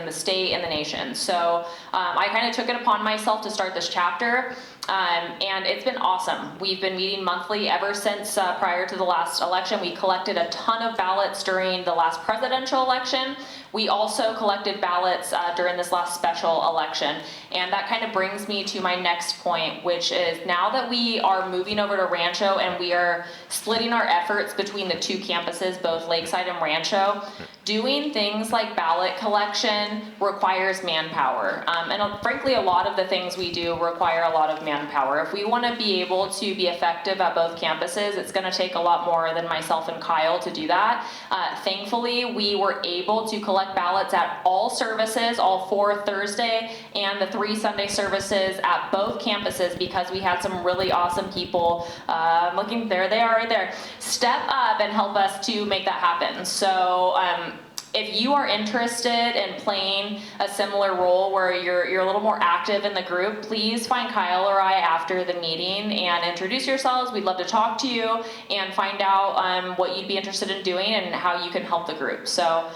in the state and the nation. So I kind of took it upon myself to start this chapter. And it's been awesome. We've been meeting monthly ever since prior to the last election. We collected a ton of ballots during the last presidential election. We also collected ballots during this last special election. And that kind of brings me to my next point, which is now that we are moving over to Rancho and we are splitting our efforts between the two campuses, both Lakeside and Rancho, doing things like ballot collection requires manpower. And frankly, a lot of the things we do require a lot of manpower. If we want to be able to be effective at both campuses, it's going to take a lot more than myself and Kyle to do that. Thankfully, we were able to collect ballots at all services, all 4 Thursday and the 3 Sunday services at both campuses, because we had some really awesome people, looking, there they are right there, step up and help us to make that happen. So if you are interested in playing a similar role where you're a little more active in the group, please find Kyle or I after the meeting and introduce yourselves. We'd love to talk to you and find out what you'd be interested in doing and how you can help the group. So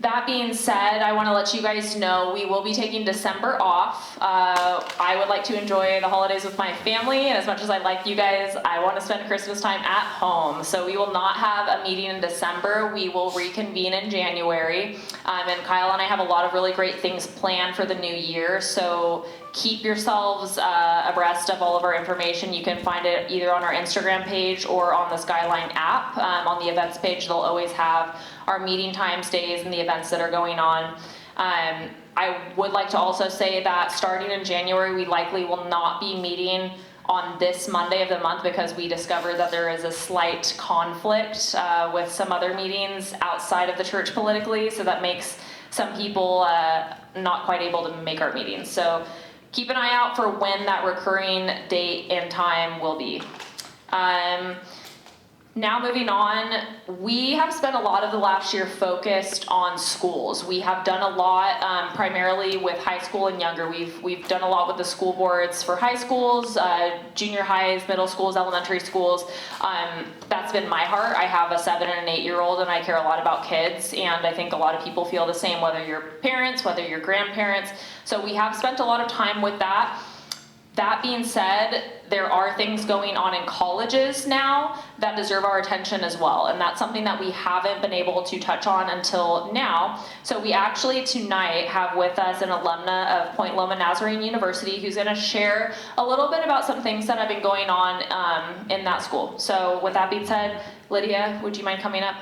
that being said, I want to let you guys know we will be taking December off. I would like to enjoy the holidays with my family, and as much as I like you guys, I want to spend Christmas time at home. So we will not have a meeting in December. We will reconvene in January. And Kyle and I have a lot of really great things planned for the new year. So keep yourselves abreast of all of our information. You can find it either on our Instagram page or on the Skyline app. On the events page, they'll always have our meeting times, days, and the events that are going on. I would like to also say that starting in January, we likely will not be meeting on this Monday of the month because we discovered that there is a slight conflict with some other meetings outside of the church politically, so that makes some people not quite able to make our meetings. So keep an eye out for when that recurring date and time will be. Now moving on, we have spent a lot of the last year focused on schools. We have done a lot primarily with high school and younger. We've done a lot with the school boards for high schools, junior highs, middle schools, elementary schools. That's been my heart. I have a 7 and an 8-year-old and I care a lot about kids, and I think a lot of people feel the same, whether you're parents, whether you're grandparents. So we have spent a lot of time with that. That being said, there are things going on in colleges now that deserve our attention as well, and that's something that we haven't been able to touch on until now. So we actually tonight have with us an alumna of Point Loma Nazarene University who's going to share a little bit about some things that have been going on in that school. So with that being said, Lidiya, would you mind coming up?